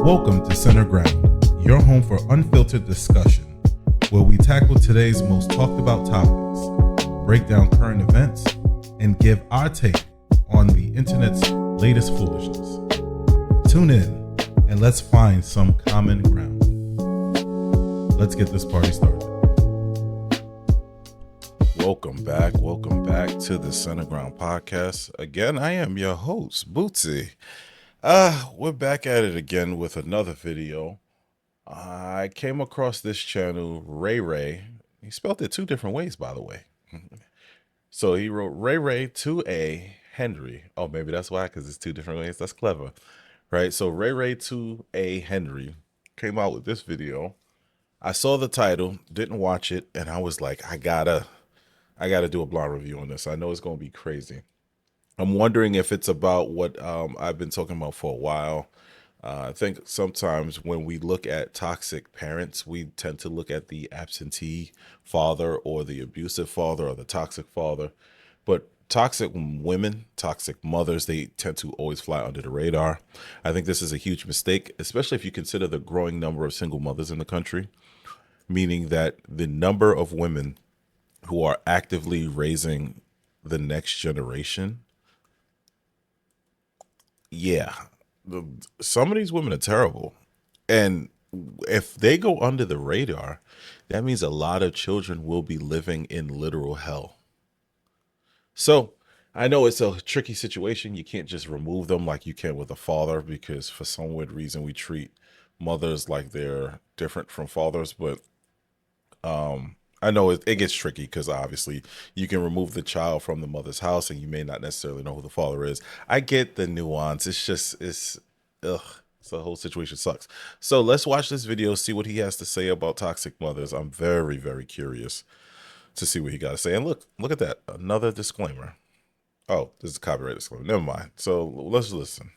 Welcome to Center Ground, your home for unfiltered discussion, where we tackle today's most talked about topics, break down current events, and give our take on the internet's latest foolishness. Tune in and let's find some common ground. Let's get this party started. Welcome back to the Center Ground podcast. Again, I am your host, Bootsy. We're back at it again with another video. I came across this channel, Ray. He spelled it two different ways, by the way. So he wrote Ray 2A Henry. Oh, maybe that's why, because it's two different ways. That's clever, right? So Ray 2A Henry came out with this video. I saw the title, didn't watch it, and I was like, I gotta do a blind review on this. I know it's gonna be crazy. I'm wondering if it's about what I've been talking about for a while. I think sometimes when we look at toxic parents, we tend to look at the absentee father or the abusive father or the toxic father. But toxic women, toxic mothers, they tend to always fly under the radar. I think this is a huge mistake, especially if you consider the growing number of single mothers in the country, meaning that the number of women who are actively raising the next generation. Yeah, some of these women are terrible. And if they go under the radar, that means a lot of children will be living in literal hell. So I know it's a tricky situation. You can't just remove them like you can with a father, because for some weird reason we treat mothers like they're different from fathers. But I know it gets tricky because obviously you can remove the child from the mother's house and you may not necessarily know who the father is. I get the nuance. The whole situation sucks. So let's watch this video, see what he has to say about toxic mothers. I'm very, very curious to see what he got to say. And look at that. Another disclaimer. Oh, this is a copyright disclaimer. Never mind. So let's listen.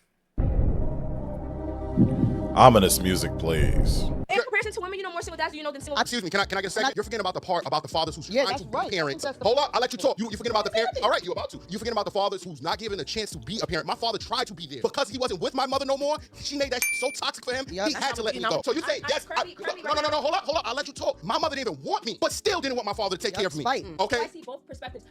Ominous music plays. In comparison to women, you know more single dads than you know than single. Excuse me, can I get a second? You're forgetting about the part about the fathers who's trying to be right. parents. Hold up, I'll let you talk. You forget about the parents. All right, you about to. You forget about the fathers who's not given a chance to be a parent. My father tried to be there. Because he wasn't with my mother no more, she made that so toxic for him, he had to let me go. So you say, yes, no, hold up, I'll let you talk. My mother didn't even want me, but still didn't want my father to take care of me. Right. Okay? I see both perspectives.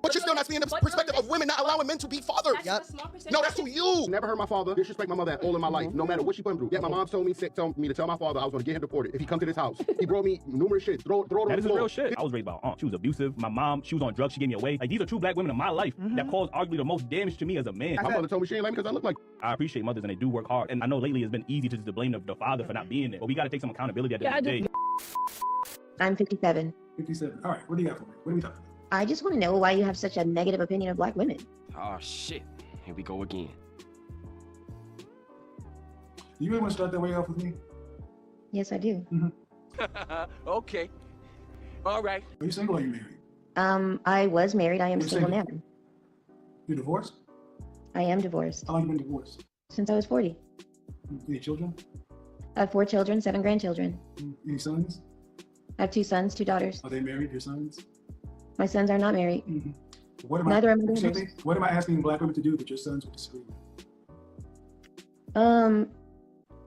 But you're still not seeing the perspective of women not allowing men to be fathers. That's a small percentage. No, that's to you. Never heard my father disrespect my mother at all in my life, no matter what she put him through. Yeah, my mom told me to tell my father I was going to get him deported if he come to this house. He brought me numerous shit. Throw it on That the is floor. real shit. I was raised by an aunt. She was abusive. My mom, she was on drugs. She gave me away. Like, these are two black women in my life that caused arguably the most damage to me as a man. My mother told me she ain't like me because I look like. I appreciate mothers and they do work hard. And I know lately it's been easy to just blame the father for not being there. But we got to take some accountability at the end of the day. I'm 57. 57. All right, what do you got for me? What are we talking about? I just want to know why you have such a negative opinion of black women. Oh shit, here we go again. You really want to start that way off with me? Yes, I do. Okay, all right. Are you single or are you married? I was married. I am You're single single. now. You divorced? I am divorced How long you been divorced? since I was 40. Any children? I have 4 children, 7 grandchildren. Any sons? I have 2 sons, 2 daughters. Are they married, your sons? My sons are not married. What Neither are my daughters. What am I asking black women to do that your sons would disagree with?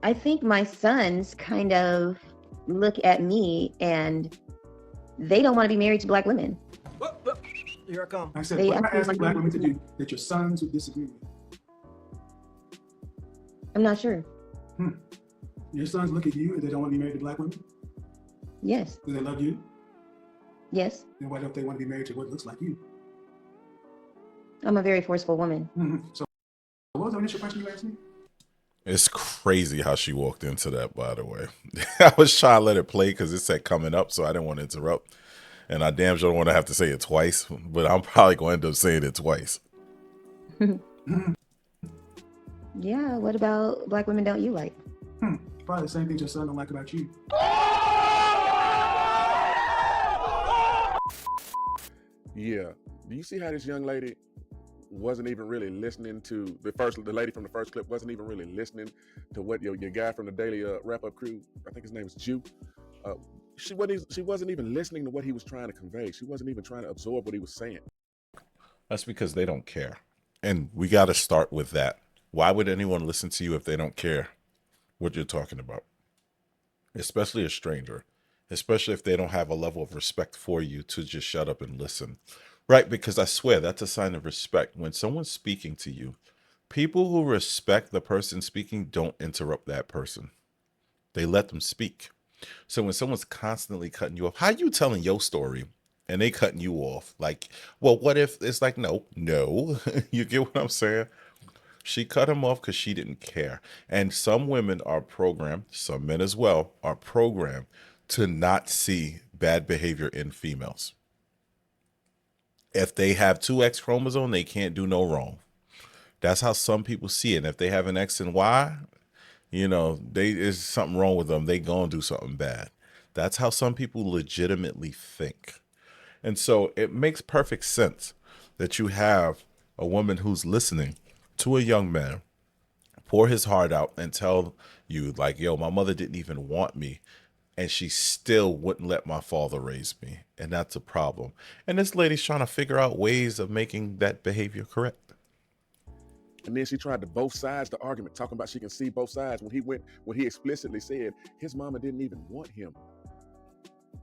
I think my sons kind of look at me and they don't want to be married to black women. Here I come. I said, They what am I actually asking like black me. women to do that your sons would disagree with? I'm not sure. Your sons look at you and they don't want to be married to black women? Yes. Do they love you? Yes. Then why don't they want to be married to what looks like you? I'm a very forceful woman. So what was the initial question you asked me? It's crazy how she walked into that, by the way. I was trying to let it play because it said coming up, so I didn't want to interrupt. And I damn sure don't want to have to say it twice, but I'm probably going to end up saying it twice. Yeah, what about black women don't you like? Probably the same thing your son don't like about you. Yeah. Do you see how this young lady wasn't even really listening to the lady from the first clip wasn't even really listening to what your guy from the Daily Wrap-Up crew, I think his name is Jew, she wasn't even listening to what he was trying to convey. She wasn't even trying to absorb what he was saying. That's because they don't care. And we got to start with that. Why would anyone listen to you if they don't care what you're talking about? Especially a stranger, especially if they don't have a level of respect for you to just shut up and listen, right? Because I swear that's a sign of respect. When someone's speaking to you, people who respect the person speaking don't interrupt that person. They let them speak. So when someone's constantly cutting you off, how you telling your story and they cutting you off? Like, well, what if it's like, no, you get what I'm saying? She cut him off because she didn't care. And some women are programmed, some men as well, are programmed to not see bad behavior in females. If they have 2 X chromosomes, they can't do no wrong. That's how some people see it. And if they have an X and Y, there's something wrong with them. They gonna do something bad. That's how some people legitimately think. And so it makes perfect sense that you have a woman who's listening to a young man pour his heart out and tell you like, yo, my mother didn't even want me and she still wouldn't let my father raise me. And that's a problem. And this lady's trying to figure out ways of making that behavior correct. And then she tried to both sides the argument, talking about she can see both sides when he explicitly said his mama didn't even want him.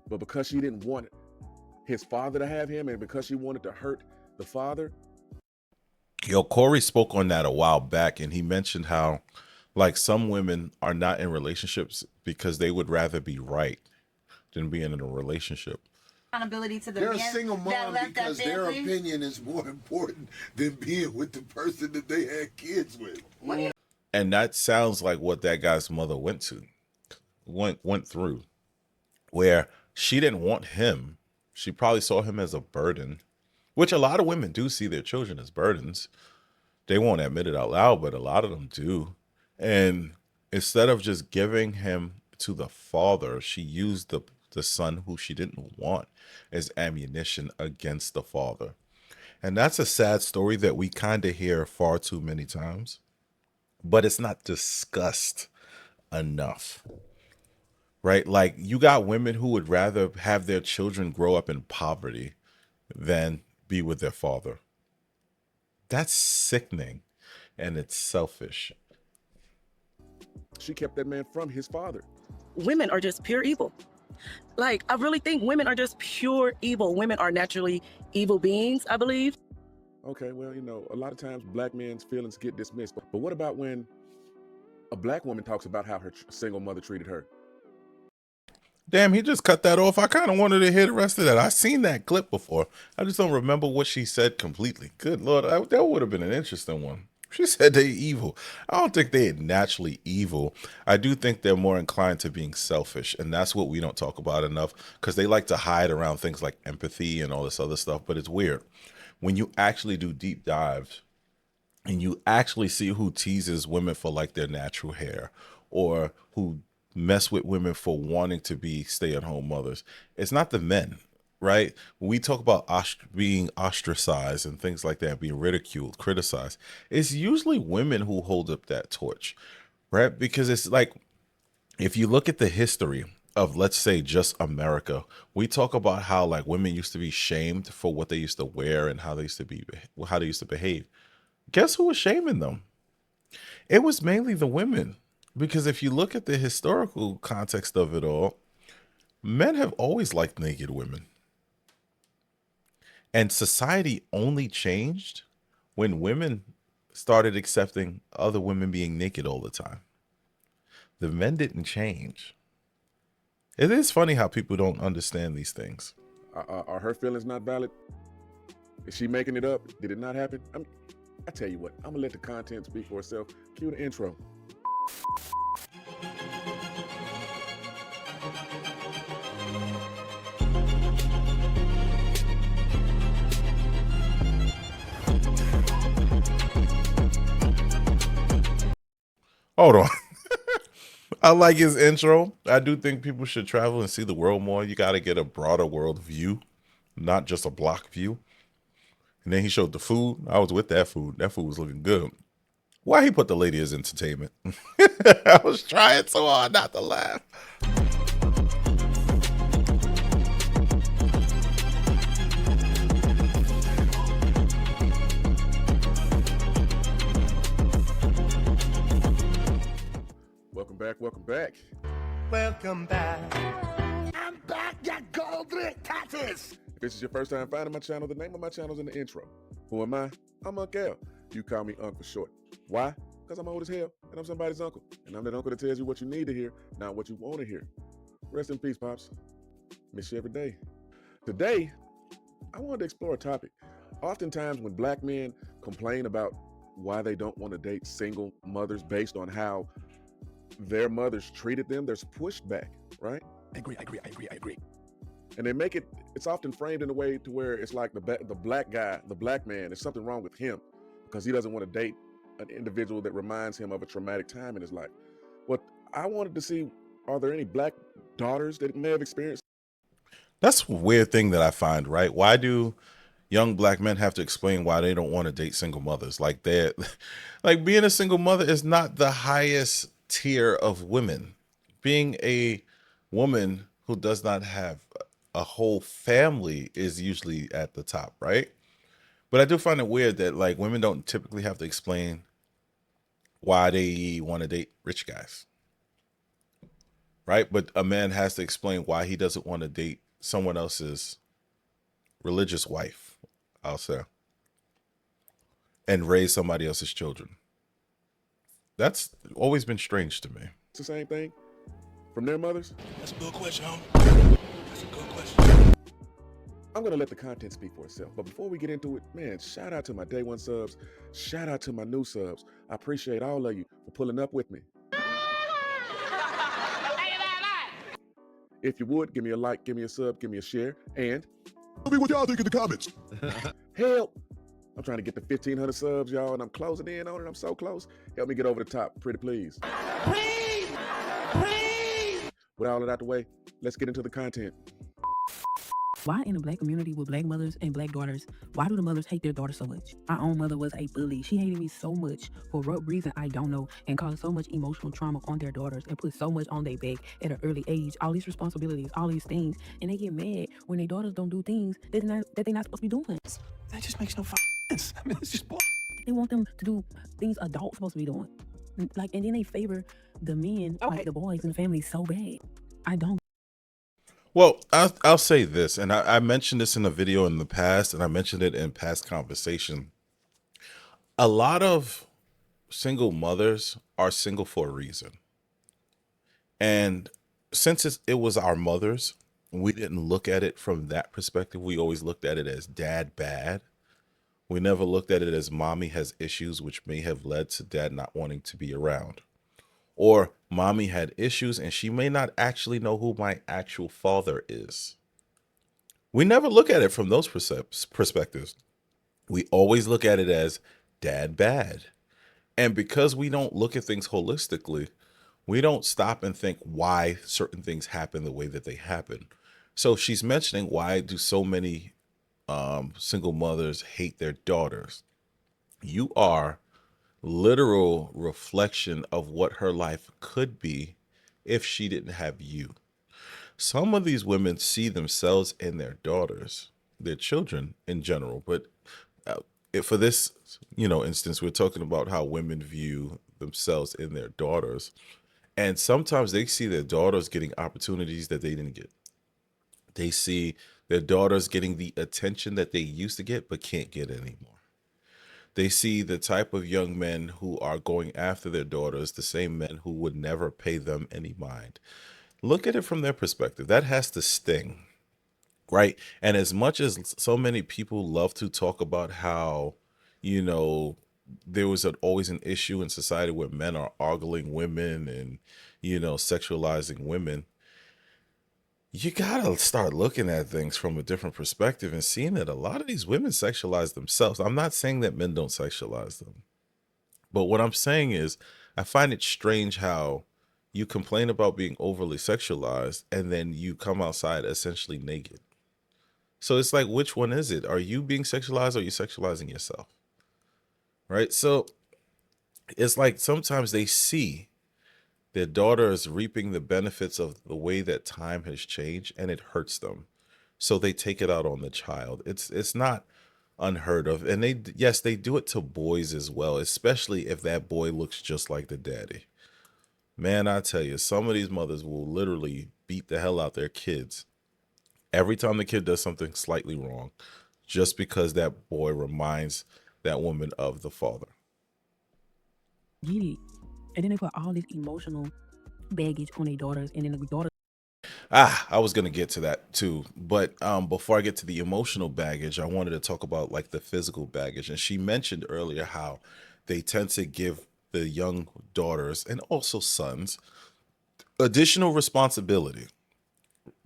But because she didn't want his father to have him and because she wanted to hurt the father. Yo, Corey spoke on that a while back and he mentioned how like some women are not in relationships because they would rather be right than being in a relationship. Accountability to the They're a man single that mom left because that their family. opinion is more important than being with the person that they had kids with. And that sounds like what that guy's mother went through, where she didn't want him. She probably saw him as a burden, which a lot of women do see their children as burdens. They won't admit it out loud, but a lot of them do. And instead of just giving him to the father, she used the son who she didn't want as ammunition against the father. And that's a sad story that we kind of hear far too many times, but it's not discussed enough, right? Like you got women who would rather have their children grow up in poverty than be with their father. That's sickening and it's selfish. She kept that man from his father. Women are just pure evil. Like, I really think women are just pure evil. Women are naturally evil beings, I believe. Okay, well, a lot of times black men's feelings get dismissed. But what about when a black woman talks about how her single mother treated her? Damn, he just cut that off. I kind of wanted to hear the rest of that. I've seen that clip before. I just don't remember what she said completely. Good Lord, that would have been an interesting one. She said they're evil. I don't think they're naturally evil. I do think they're more inclined to being selfish. And that's what we don't talk about enough because they like to hide around things like empathy and all this other stuff. But it's weird. When you actually do deep dives and you actually see who teases women for like their natural hair or who mess with women for wanting to be stay-at-home mothers, it's not the men. Right? When we talk about being ostracized and things like that, being ridiculed, criticized, it's usually women who hold up that torch, right? Because it's like, if you look at the history of, let's say, just America, we talk about how like women used to be shamed for what they used to wear and how they used to behave. Guess who was shaming them? It was mainly the women. Because if you look at the historical context of it all, men have always liked naked women. And society only changed when women started accepting other women being naked all the time. The men didn't change. It is funny how people don't understand these things. Are her feelings not valid? Is she making it up? Did it not happen? I tell you what, I'm going to let the content speak for itself. Cue the intro. Hold on. I like his intro. I do think people should travel and see the world more. You got to get a broader world view, not just a block view. And then he showed the food. I was with that food. That food was looking good. Why he put the lady as entertainment? I was trying so hard not to laugh. Welcome back. Welcome back. Welcome back. I'm back, you golden tatters. If this is your first time finding my channel, the name of my channel is in the intro. Who am I? I'm Uncle L. You call me Uncle for short. Why? Because I'm old as hell, and I'm somebody's uncle. And I'm that uncle that tells you what you need to hear, not what you want to hear. Rest in peace, Pops. Miss you every day. Today, I wanted to explore a topic. Oftentimes when black men complain about why they don't want to date single mothers based on how their mothers treated them, there's pushback, right? I agree. And they make it's often framed in a way to where it's like the black guy, the black man, there's something wrong with him because he doesn't want to date an individual that reminds him of a traumatic time in his life. What I wanted to see, are there any black daughters that may have experienced? That's a weird thing that I find, right? Why do young black men have to explain why they don't want to date single mothers? Like like being a single mother is not the highest tier of women. Being a woman who does not have a whole family is usually at the top, right? But I do find it weird that like women don't typically have to explain why they want to date rich guys, right? But a man has to explain why he doesn't want to date someone else's religious wife, I'll say, and raise somebody else's children. That's always been strange to me. It's the same thing from their mothers? That's a good question, homie. That's a good question. I'm gonna let the content speak for itself. But before we get into it, man, shout out to my day one subs. Shout out to my new subs. I appreciate all of you for pulling up with me. If you would, give me a like, give me a sub, give me a share, and Tell me what y'all think in the comments. help. I'm trying to get to 1,500 subs, y'all, and I'm closing in on it. I'm so close. Help me get over the top, pretty please. Please! With all of that out the way, let's get into the content. Why in the black community with black mothers and black daughters, why do the mothers hate their daughters so much? My own mother was a bully. She hated me so much for what reason I don't know, and caused so much emotional trauma on their daughters and put so much on their back at an early age, all these responsibilities, all these things, and they get mad when their daughters don't do things that they're not supposed to be doing. That just makes no sense. I mean, it's just bull. They want them to do things adults supposed to be doing. Like, and then they favor the men, like the boys in the family so bad. I don't. Well, I'll say this, and I mentioned this in a video in the past, and I mentioned it in past conversation. A lot of single mothers are single for a reason. And since it was our mothers, we didn't look at it from that perspective. We always looked at it as dad bad. We never looked at it as mommy has issues, which may have led to dad not wanting to be around. Or mommy had issues and she may not actually know who my actual father is. We never look at it from those perspectives. We always look at it as dad bad. And because we don't look at things holistically, we don't stop and think why certain things happen the way that they happen. So she's mentioning, why do so many single mothers hate their daughters? You are literal reflection of what her life could be if she didn't have you. Some of these women see themselves in their daughters, their children in general, but for this, instance, we're talking about how women view themselves in their daughters, and sometimes they see their daughters getting opportunities that they didn't get. They see their daughters getting the attention that they used to get but can't get anymore. They see the type of young men who are going after their daughters, the same men who would never pay them any mind. Look at it from their perspective. That has to sting, right? And as much as so many people love to talk about how, there was always an issue in society where men are ogling women and, sexualizing women, you gotta start looking at things from a different perspective and seeing that a lot of these women sexualize themselves. I'm not saying that men don't sexualize them, but what I'm saying is I find it strange how you complain about being overly sexualized and then you come outside essentially naked. So it's like, which one is it? Are you being sexualized or are you sexualizing yourself? Right? So it's like sometimes they see their daughter is reaping the benefits of the way that time has changed, and it hurts them. So they take it out on the child. It's not unheard of. And they do it to boys as well, especially if that boy looks just like the daddy. Man, I tell you, some of these mothers will literally beat the hell out their kids every time the kid does something slightly wrong, just because that boy reminds that woman of the father. Get it. And then they put all this emotional baggage on their daughters, and then the daughters. I was gonna get to that too, but before I get to the emotional baggage, I wanted to talk about like the physical baggage. And she mentioned earlier how they tend to give the young daughters and also sons additional responsibility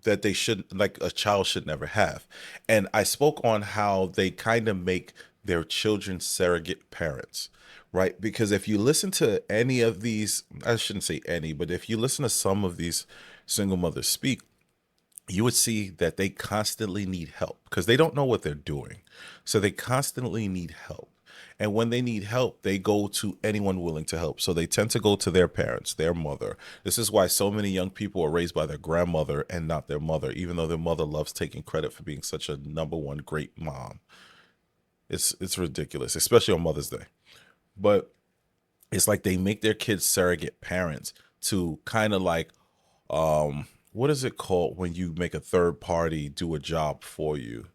that they should, like a child should never have. And I spoke on how they kind of make their children surrogate parents, right? Because if you listen to any of these, I shouldn't say any, but if you listen to some of these single mothers speak, you would see that they constantly need help because they don't know what they're doing. So they constantly need help. And when they need help, they go to anyone willing to help. So they tend to go to their parents, their mother. This is why so many young people are raised by their grandmother and not their mother, even though their mother loves taking credit for being such a number one great mom. It's ridiculous, especially on Mother's Day. But it's like they make their kids surrogate parents to kind of like, what is it called when you make a third party do a job for you?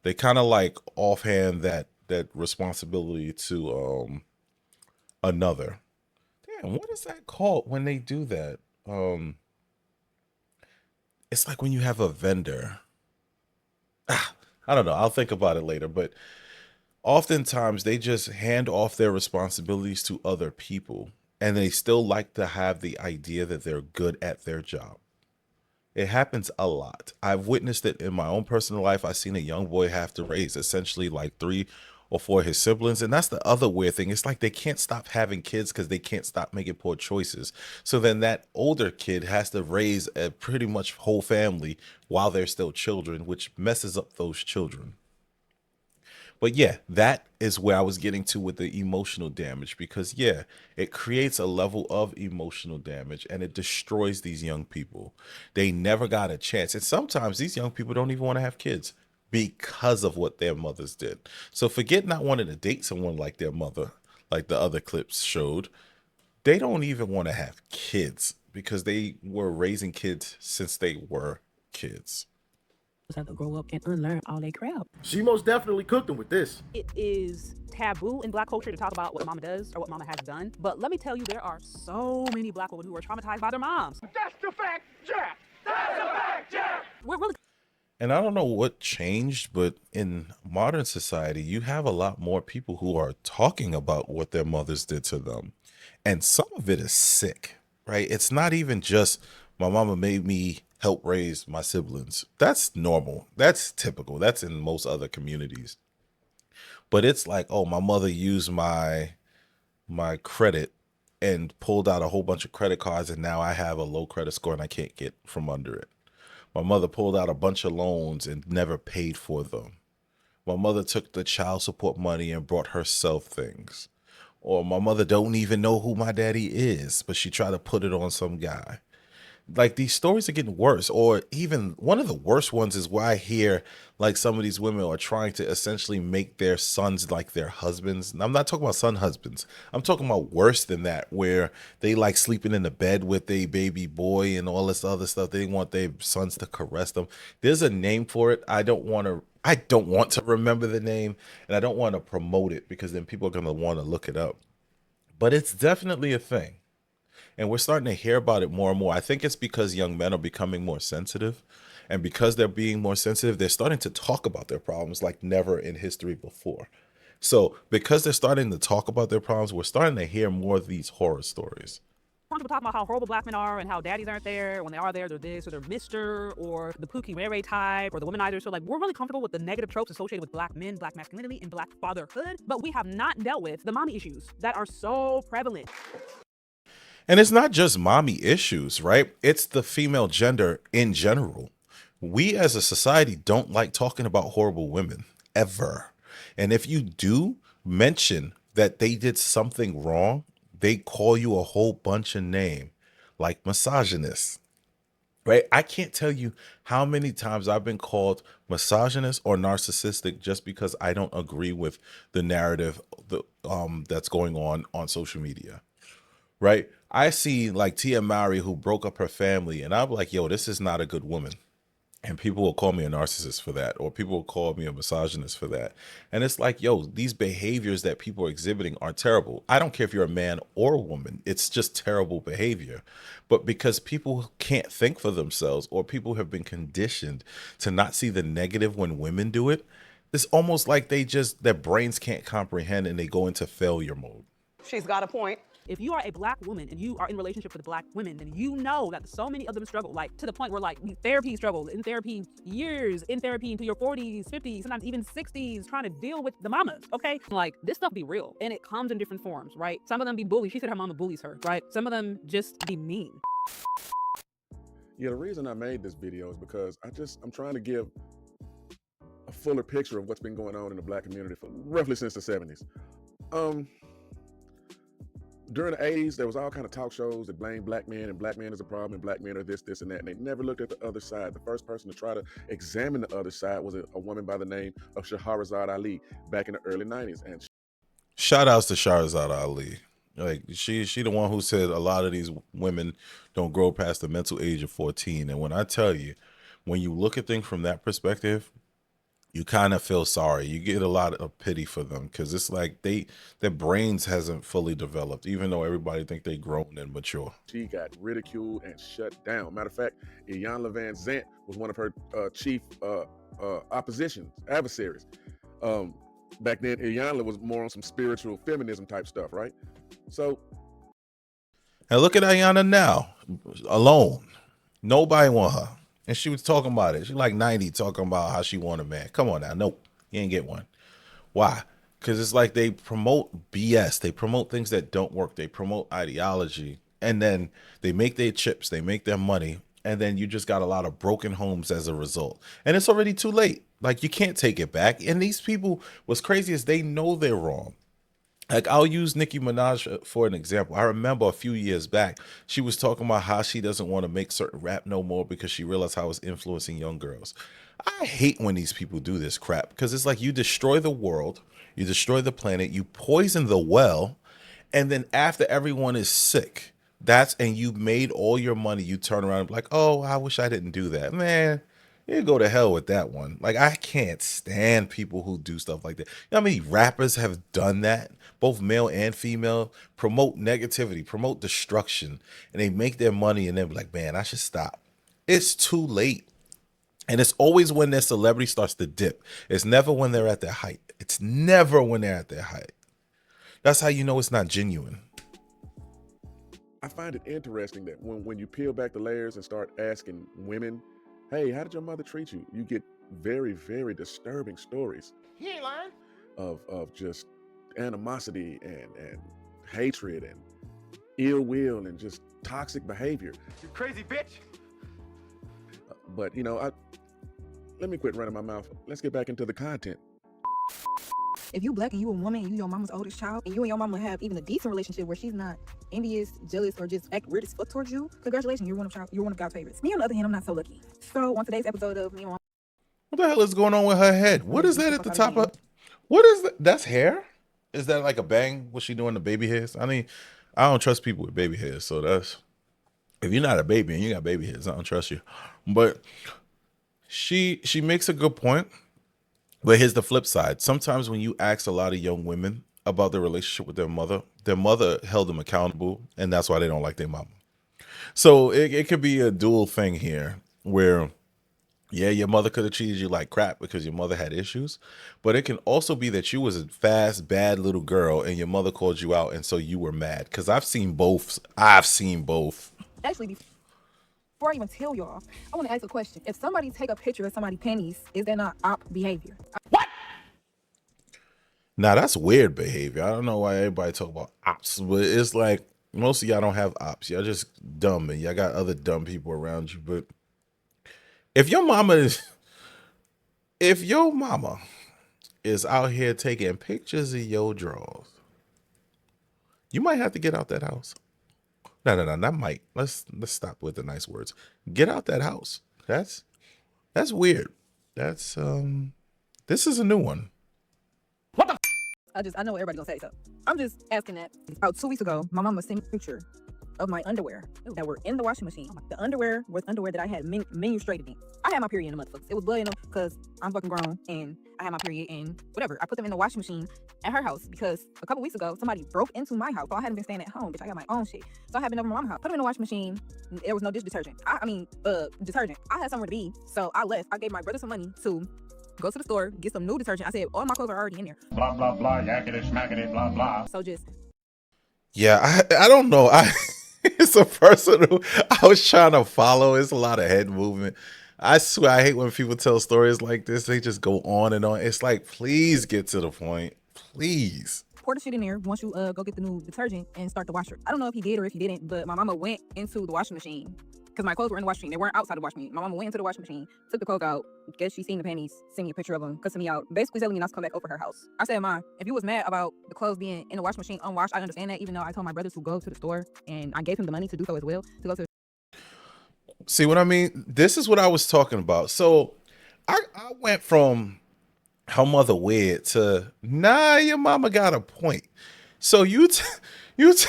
They kind of like offhand that responsibility to another. Damn, what is that called when they do that? It's like when you have a vendor. I don't know. I'll think about it later, but oftentimes they just hand off their responsibilities to other people and they still like to have the idea that they're good at their job. It happens a lot. I've witnessed it in my own personal life. I've seen a young boy have to raise essentially like 3 or 4 of his siblings. And that's the other weird thing. It's like they can't stop having kids because they can't stop making poor choices. So then that older kid has to raise a pretty much whole family while they're still children, which messes up those children. But yeah, that is where I was getting to with the emotional damage because, yeah, it creates a level of emotional damage and it destroys these young people. They never got a chance. And sometimes these young people don't even want to have kids because of what their mothers did. So forget not wanting to date someone like their mother, like the other clips showed. They don't even want to have kids because they were raising kids since they were kids. Have to grow up and unlearn all their crap. She most definitely cooked them with this. It is taboo in Black culture to talk about what mama does or what mama has done. But let me tell you, there are so many Black women who are traumatized by their moms. That's the fact, Jack! That's the fact, Jack! We're really. And I don't know what changed, but in modern society, you have a lot more people who are talking about what their mothers did to them. And some of it is sick, right? It's not even just my mama made me help raise my siblings. That's normal. That's typical. That's in most other communities. But it's like, oh, my mother used my credit and pulled out a whole bunch of credit cards and now I have a low credit score and I can't get from under it. My mother pulled out a bunch of loans and never paid for them. My mother took the child support money and brought herself things. Or my mother don't even know who my daddy is, but she tried to put it on some guy. Like these stories are getting worse. Or even one of the worst ones is where I hear like some of these women are trying to essentially make their sons like their husbands. And I'm not talking about son husbands. I'm talking about worse than that, where they like sleeping in the bed with a baby boy and all this other stuff. They want their sons to caress them. There's a name for it. I don't want to remember the name and I don't want to promote it because then people are going to want to look it up. But it's definitely a thing. And we're starting to hear about it more and more. I think it's because young men are becoming more sensitive. And because they're being more sensitive, they're starting to talk about their problems like never in history before. So because they're starting to talk about their problems, we're starting to hear more of these horror stories. People talk about how horrible Black men are and how daddies aren't there. When they are there, they're this or they're Mr. or the Pookie Ray type or the womanizers. So like we're really comfortable with the negative tropes associated with Black men, Black masculinity, and Black fatherhood. But we have not dealt with the mommy issues that are so prevalent. And it's not just mommy issues, right? It's the female gender in general. We as a society don't like talking about horrible women ever. And if you do mention that they did something wrong, they call you a whole bunch of names like misogynist, right? I can't tell you how many times I've been called misogynist or narcissistic just because I don't agree with the narrative that's going on social media, right? I see like Tia Mowry who broke up her family, and I'm like, yo, this is not a good woman. And people will call me a narcissist for that, or people will call me a misogynist for that. And it's like, yo, these behaviors that people are exhibiting are terrible. I don't care if you're a man or a woman, it's just terrible behavior. But because people can't think for themselves, or people have been conditioned to not see the negative when women do it, it's almost like their brains can't comprehend and they go into failure mode. She's got a point. If you are a black woman and you are in relationship with black women, then you know that so many of them struggle, like to the point where like therapy struggles, in therapy years, in therapy into your 40s, 50s, sometimes even 60s, trying to deal with the mamas, okay? Like this stuff be real and it comes in different forms, right? Some of them be bullied. She said her mama bullies her, right? Some of them just be mean. Yeah, the reason I made this video is because I'm trying to give a fuller picture of what's been going on in the black community for roughly since the 70s. During the 80s, there was all kind of talk shows that blamed black men, and black men is a problem, and black men are this, and that, and they never looked at the other side. The first person to try to examine the other side was a woman by the name of Shahrazad Ali back in the early 90s. And Shout outs to Shahrazad Ali. Like she the one who said a lot of these women don't grow past the mental age of 14. And when I tell you, when you look at things from that perspective, you kind of feel sorry. You get a lot of pity for them, because it's like their brains hasn't fully developed, even though everybody think they grown and mature. She got ridiculed and shut down. Matter of fact, Iyanla Vanzant was one of her chief adversaries. Back then, Iyanla was more on some spiritual feminism type stuff, right? So, and look at Ayanna now, alone. Nobody want her. And she was talking about it. She's like 90 talking about how she want a man. Come on now. Nope. You ain't get one. Why? Because it's like they promote BS. They promote things that don't work. They promote ideology. And then they make their chips. They make their money. And then you just got a lot of broken homes as a result. And it's already too late. Like, you can't take it back. And these people, what's crazy is they know they're wrong. Like, I'll use Nicki Minaj for an example. I remember a few years back, she was talking about how she doesn't want to make certain rap no more because she realized how it's influencing young girls. I hate when these people do this crap, because it's like you destroy the world, you destroy the planet, you poison the well, and then after everyone is sick, and you made all your money, you turn around and be like, oh, I wish I didn't do that. Man, you go to hell with that one. Like, I can't stand people who do stuff like that. You know how many rappers have done that? Both male and female, promote negativity, promote destruction, and they make their money and then be like, man, I should stop. It's too late. And it's always when their celebrity starts to dip. It's never when they're at their height. It's never when they're at their height. That's how you know it's not genuine. I find it interesting that when you peel back the layers and start asking women, hey, how did your mother treat you? You get very, very disturbing stories. He ain't lying. Of just animosity and hatred and ill will and just toxic behavior. You crazy bitch. But you know, let me quit running my mouth. Let's get back into the content. If you black and you a woman and you your mama's oldest child, and you and your mama have even a decent relationship where she's not envious, jealous, or just act weird as fuck towards you, congratulations, you're one of God's favorites. Me, on the other hand, I'm not so lucky. So on today's episode of Me and What the hell is going on with her head? What is that at the top of? What is that? That's hair? Is that like a bang? What's she doing? The baby hairs? I mean, I don't trust people with baby hairs. So that's, if you're not a baby and you got baby hairs, I don't trust you. But she makes a good point. But here's the flip side. Sometimes when you ask a lot of young women about their relationship with their mother held them accountable, and that's why they don't like their mama. So it could be a dual thing here where, yeah, your mother could have treated you like crap because your mother had issues, but it can also be that you was a fast, bad little girl and your mother called you out, and so you were mad. Because I've seen both. actually, before I even tell y'all, I want to ask a question. If somebody take a picture of somebody's panties, is that not op behavior? What? Now, that's weird behavior. I don't know why everybody talk about ops, but it's like most of y'all don't have ops. Y'all just dumb, and y'all got other dumb people around you. But if your mama is out here taking pictures of your drawers, you might have to get out that house. No, not might. Let's stop with the nice words. Get out that house. That's weird. That's this is a new one. What the? I know everybody's gonna say so. I'm just asking that. About 2 weeks ago, my mama sent me a picture of my underwear that were in the washing machine. The underwear was underwear that I had menstruated in. I had my period in the motherfuckers. It was blood in them because I'm fucking grown and I had my period and whatever. I put them in the washing machine at her house because a couple weeks ago somebody broke into my house. So I hadn't been staying at home, bitch. I got my own shit. So I had been over to my mama's house. Put them in the washing machine. There was no dish detergent. Detergent. I had somewhere to be, so I left. I gave my brother some money to go to the store, get some new detergent. I said all my clothes are already in there. Blah, blah, blah, yakety, smackety, blah, blah. So just Yeah, I don't know. It's a person who I was trying to follow. It's a lot of head movement. I swear I hate when people tell stories like this. They just go on and on. It's like, please get to the point. Please. pour the shit in there once you go get the new detergent and start the washer. I don't know if he did or if he didn't, but my mama went into the washing machine because my clothes were in the washing machine. They weren't outside the washing machine. My mama went into the washing machine, took the clothes out. Guess she seen the panties, sent me a picture of them, cussing me out, basically telling me not to come back over her house. I said, Ma, if you was mad about the clothes being in the washing machine unwashed, I understand that, even though I told my brother to go to the store and I gave him the money to do so as well, to go to. See what I mean? This is what I was talking about. So I went from her mother weird to, nah, your mama got a point. So you hold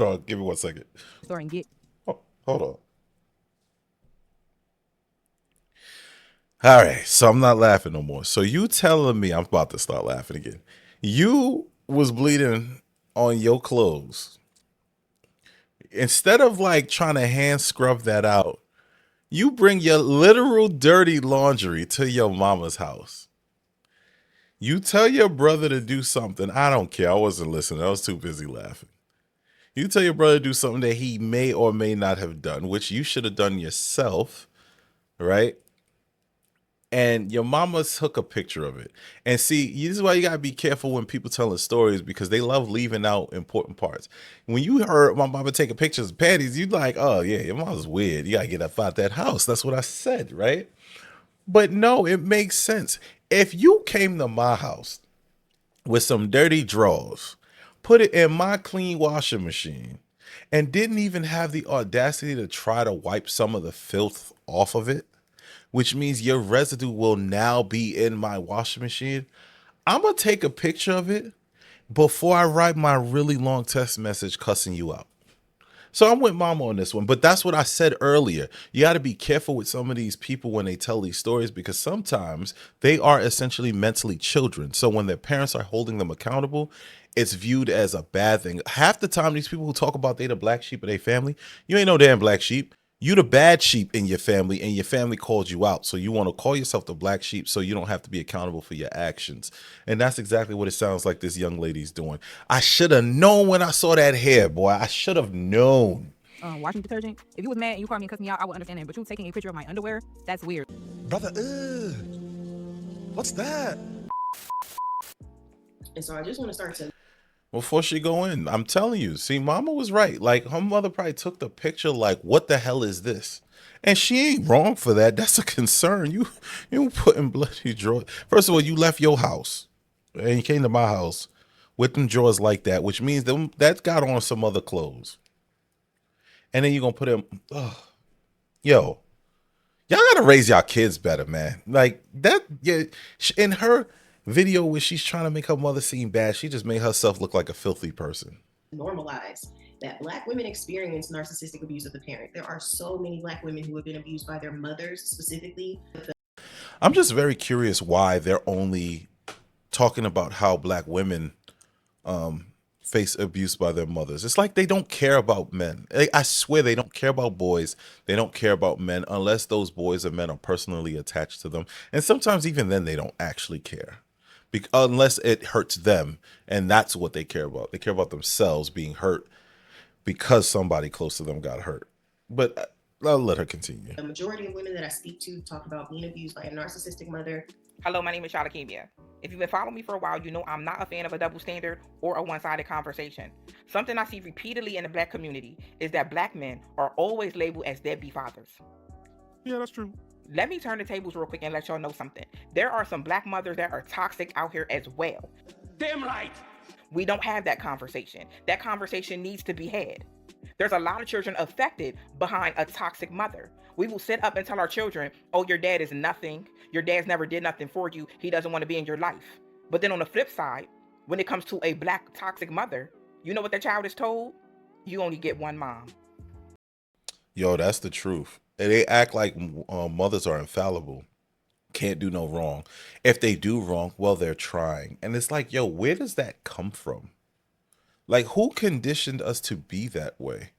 on, give me 1 second. Store and get. Hold on. All right, so I'm not laughing no more. So you telling me, I'm about to start laughing again. You was bleeding on your clothes. Instead of like trying to hand scrub that out, you bring your literal dirty laundry to your mama's house. You tell your brother to do something. I don't care. I wasn't listening. I was too busy laughing. You tell your brother to do something that he may or may not have done, which you should have done yourself, right? And your mama took a picture of it. And see, this is why you got to be careful when people telling stories, because they love leaving out important parts. When you heard my mama taking pictures of panties, you like, oh, yeah, your mama's weird. You got to get up out that house. That's what I said, right? But no, it makes sense. If you came to my house with some dirty drawers, put it in my clean washing machine, and didn't even have the audacity to try to wipe some of the filth off of it, which means your residue will now be in my washing machine, I'm going to take a picture of it before I write my really long text message cussing you out. So I'm with mama on this one, but that's what I said earlier. You got to be careful with some of these people when they tell these stories, because sometimes they are essentially mentally children. So when their parents are holding them accountable, it's viewed as a bad thing. Half the time, these people who talk about they the black sheep of their family, you ain't no damn black sheep. You the bad sheep in your family, and your family called you out. So you want to call yourself the black sheep so you don't have to be accountable for your actions. And that's exactly what it sounds like this young lady's doing. I should have known when I saw that hair, boy. I should have known. Washing detergent. If you was mad and you called me and cussed me out, I would understand that. But you taking a picture of my underwear, that's weird. Brother, what's that? And so I just want to start to. Before she go in, I'm telling you, see, mama was right. Like, her mother probably took the picture like, what the hell is this? And she ain't wrong for that. That's a concern. You putting bloody drawers. First of all, you left your house and you came to my house with them drawers like that, which means that got on some other clothes. And then you're going to put them, yo, y'all got to raise y'all kids better, man. Like that, yeah, in her video where she's trying to make her mother seem bad, she just made herself look like a filthy person. Normalize that Black women experience narcissistic abuse of the parent. There are so many Black women who have been abused by their mothers specifically. I'm just very curious why they're only talking about how Black women face abuse by their mothers. It's like they don't care about men. I swear they don't care about boys. They don't care about men unless those boys or men are personally attached to them. And sometimes even then they don't actually care. Unless it hurts them, and that's what they care about. They care about themselves being hurt because somebody close to them got hurt. But I'll let her continue. The majority of women that I speak to talk about being abused by a narcissistic mother. Hello, my name is Shalakemia. If you've been following me for a while, you know I'm not a fan of a double standard or a one-sided conversation. Something I see repeatedly in the Black community is that Black men are always labeled as deadbeat fathers. Yeah, that's true. Let me turn the tables real quick and let y'all know something. There are some Black mothers that are toxic out here as well. Damn right. We don't have that conversation. That conversation needs to be had. There's a lot of children affected behind a toxic mother. We will sit up and tell our children, oh, your dad is nothing. Your dad's never did nothing for you. He doesn't want to be in your life. But then on the flip side, when it comes to a Black toxic mother, You know what that child is told? You only get one mom. Yo, that's the truth. And they act like mothers are infallible, can't do no wrong. If they do wrong, well, they're trying. And it's like, yo, where does that come from? Like, who conditioned us to be that way?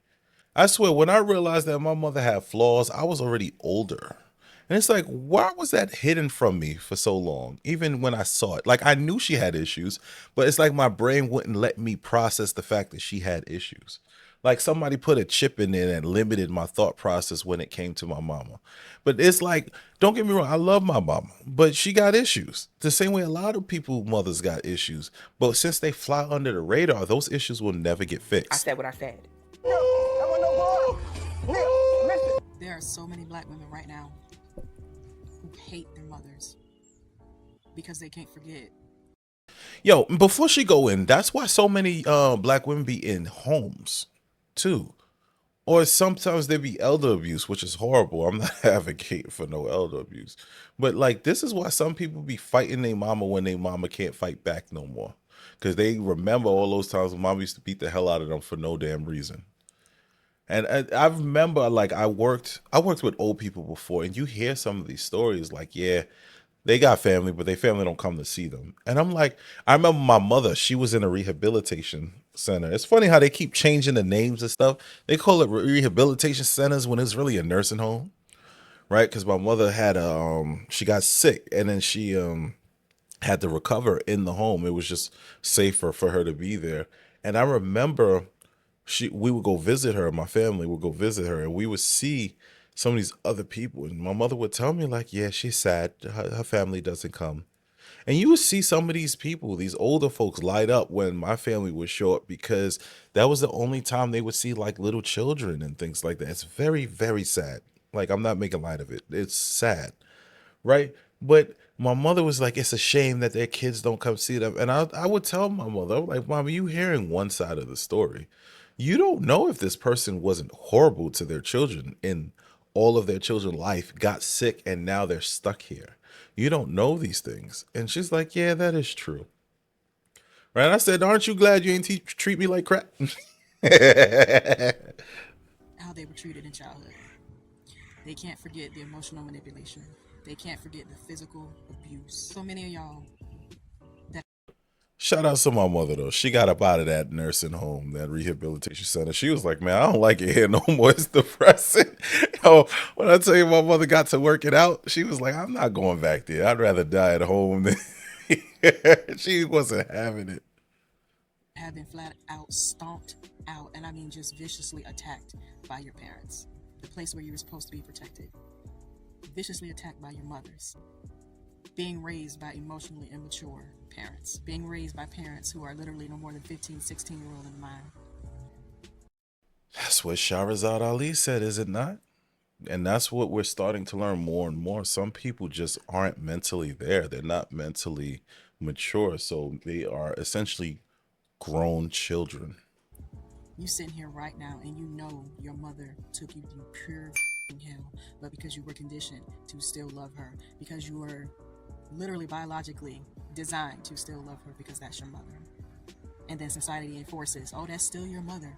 I swear, when I realized that my mother had flaws, I was already older. And it's like, why was that hidden from me for so long? Even when I saw it, like I knew she had issues, but it's like my brain wouldn't let me process the fact that she had issues. Like somebody put a chip in it and limited my thought process when it came to my mama. But it's like, don't get me wrong, I love my mama, but she got issues. The same way a lot of people, mothers got issues. But since they fly under the radar, those issues will never get I fixed. said what I said. There are so many black women right now who hate their mothers because they can't forget. Yo, before she go in, that's why so many black women be in homes too. Or sometimes there be elder abuse, which is horrible. I'm not advocating for no elder abuse. But like this is why some people be fighting their mama when their mama can't fight back no more. Because they remember all those times when mama used to beat the hell out of them for no damn reason. And I remember like I worked with old people before, and you hear some of these stories like, yeah, they got family, but their family don't come to see them. And I'm like, I remember my mother, she was in a rehabilitation center. It's funny how they keep changing the names and stuff. They call it rehabilitation centers when it's really a nursing home, right? Because my mother had she got sick, and then she had to recover in the home. It was just safer for her to be there. And I remember we would go visit her, my family would go visit her, and we would see some of these other people. And my mother would tell me, like, yeah, she's sad. Her family doesn't come. And you would see some of these people, these older folks, light up when my family would show up because that was the only time they would see like little children and things like that. It's very, very sad. Like, I'm not making light of it. It's sad, right? But my mother was like, it's a shame that their kids don't come see them. And I would tell my mother, I'm like, Mom, you hearing one side of the story. You don't know if this person wasn't horrible to their children in all of their children's life, got sick, and now they're stuck here. You don't know these things. And she's like, yeah, that is true. Right? And I said, aren't you glad you ain't treat me like crap? How they were treated in childhood. They can't forget the emotional manipulation. They can't forget the physical abuse. So many of y'all. Shout out to my mother though. She got up out of that nursing home, that rehabilitation center. She was like, man, I don't like it here no more. It's depressing. Yo, when I tell you my mother got to work it out, she was like, I'm not going back there. I'd rather die at home than she wasn't having it. Have been flat out stomped out, and I mean just viciously attacked by your parents. The place where you were supposed to be protected. Viciously attacked by your mothers. Being raised by emotionally immature parents. Being raised by parents who are literally no more than 15, 16-year-old in the mind. That's what Shahrazad Ali said, is it not? And that's what we're starting to learn more and more. Some people just aren't mentally there. They're not mentally mature. So they are essentially grown children. You sitting here right now and you know your mother took you through pure hell, but because you were conditioned to still love her, because you were literally biologically designed to still love her because that's your mother. And then society enforces, oh, that's still your mother,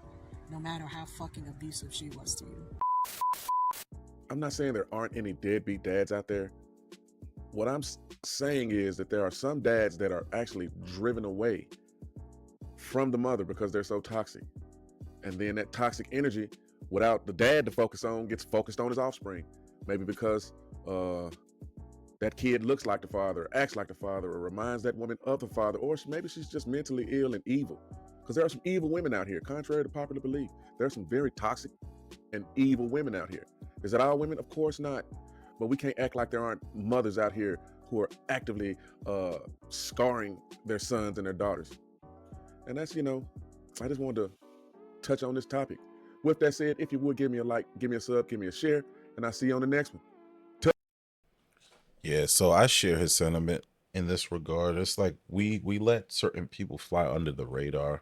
no matter how fucking abusive she was to you. I'm not saying there aren't any deadbeat dads out there. What I'm saying is that there are some dads that are actually driven away from the mother because they're so toxic. And then that toxic energy, without the dad to focus on, gets focused on his offspring. Maybe because that kid looks like the father, acts like the father, or reminds that woman of the father, or maybe she's just mentally ill and evil. Because there are some evil women out here, contrary to popular belief. There are some very toxic and evil women out here. Is it all women? Of course not. But we can't act like there aren't mothers out here who are actively scarring their sons and their daughters. And that's, I just wanted to touch on this topic. With that said, if you would give me a like, give me a sub, give me a share, and I'll see you on the next one. Yeah, so I share his sentiment in this regard. It's like we let certain people fly under the radar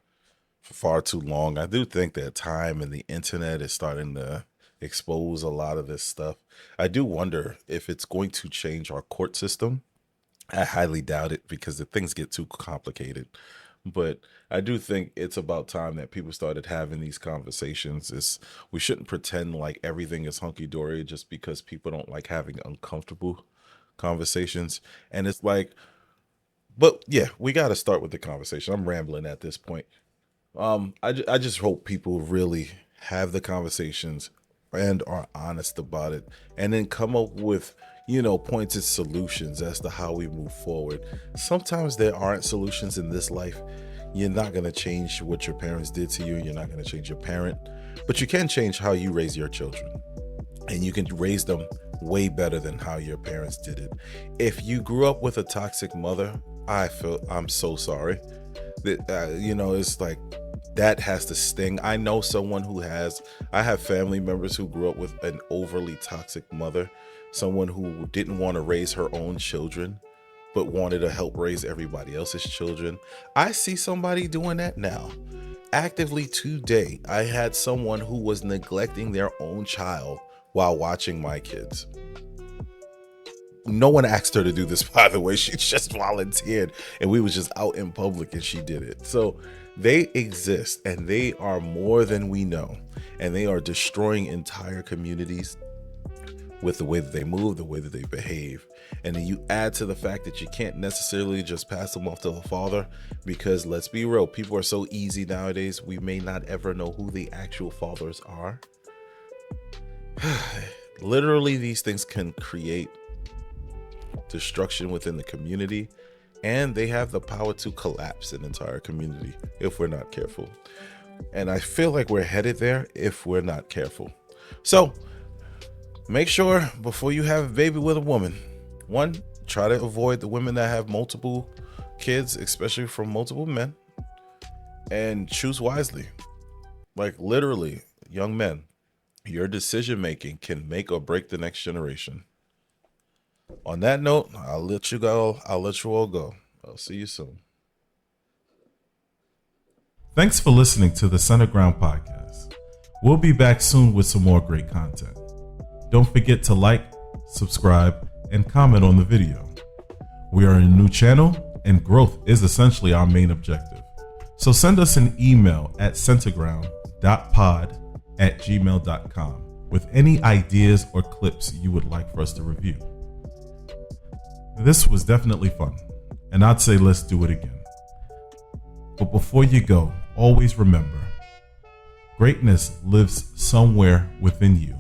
for far too long. I do think that time and the internet is starting to expose a lot of this stuff. I do wonder if it's going to change our court system. I highly doubt it because the things get too complicated. But I do think it's about time that people started having these conversations. We shouldn't pretend like everything is hunky-dory just because people don't like having uncomfortable conversations. And it's like, but yeah, we got to start with the conversation. I'm rambling at this point. I just hope people really have the conversations and are honest about it, and then come up with, pointed solutions as to how we move forward. Sometimes there aren't solutions in this life. You're not going to change what your parents did to you. You're not going to change your parent, but you can change how you raise your children, and you can raise them way better than how your parents did it. If you grew up with a toxic mother, I'm so sorry. That it's like that has to sting. I know someone I have family members who grew up with an overly toxic mother, someone who didn't want to raise her own children, but wanted to help raise everybody else's children. I see somebody doing that now. Actively today, I had someone who was neglecting their own child while watching my kids. No one asked her to do this, by the way. She just volunteered, and we was just out in public and she did it. So they exist, and they are more than we know, and they are destroying entire communities with the way that they move, the way that they behave. And then you add to the fact that you can't necessarily just pass them off to the father, because let's be real, people are so easy nowadays, we may not ever know who the actual fathers are. Literally, these things can create destruction within the community, and they have the power to collapse an entire community if we're not careful. And I feel like we're headed there if we're not careful. So make sure before you have a baby with a woman, one, try to avoid the women that have multiple kids, especially from multiple men, and choose wisely. Like literally, young men, your decision making can make or break the next generation. On that note, I'll let you go. I'll let you all go. I'll see you soon. Thanks for listening to the Center Ground Podcast. We'll be back soon with some more great content. Don't forget to like, subscribe, and comment on the video. We are a new channel, and growth is essentially our main objective. So send us an email at centerground.pod@gmail.com with any ideas or clips you would like for us to review. This was definitely fun, and I'd say let's do it again. But before you go, always remember, greatness lives somewhere within you.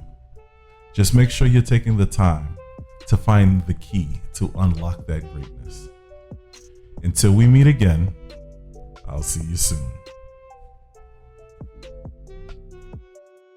Just make sure you're taking the time to find the key to unlock that greatness. Until we meet again, I'll see you soon.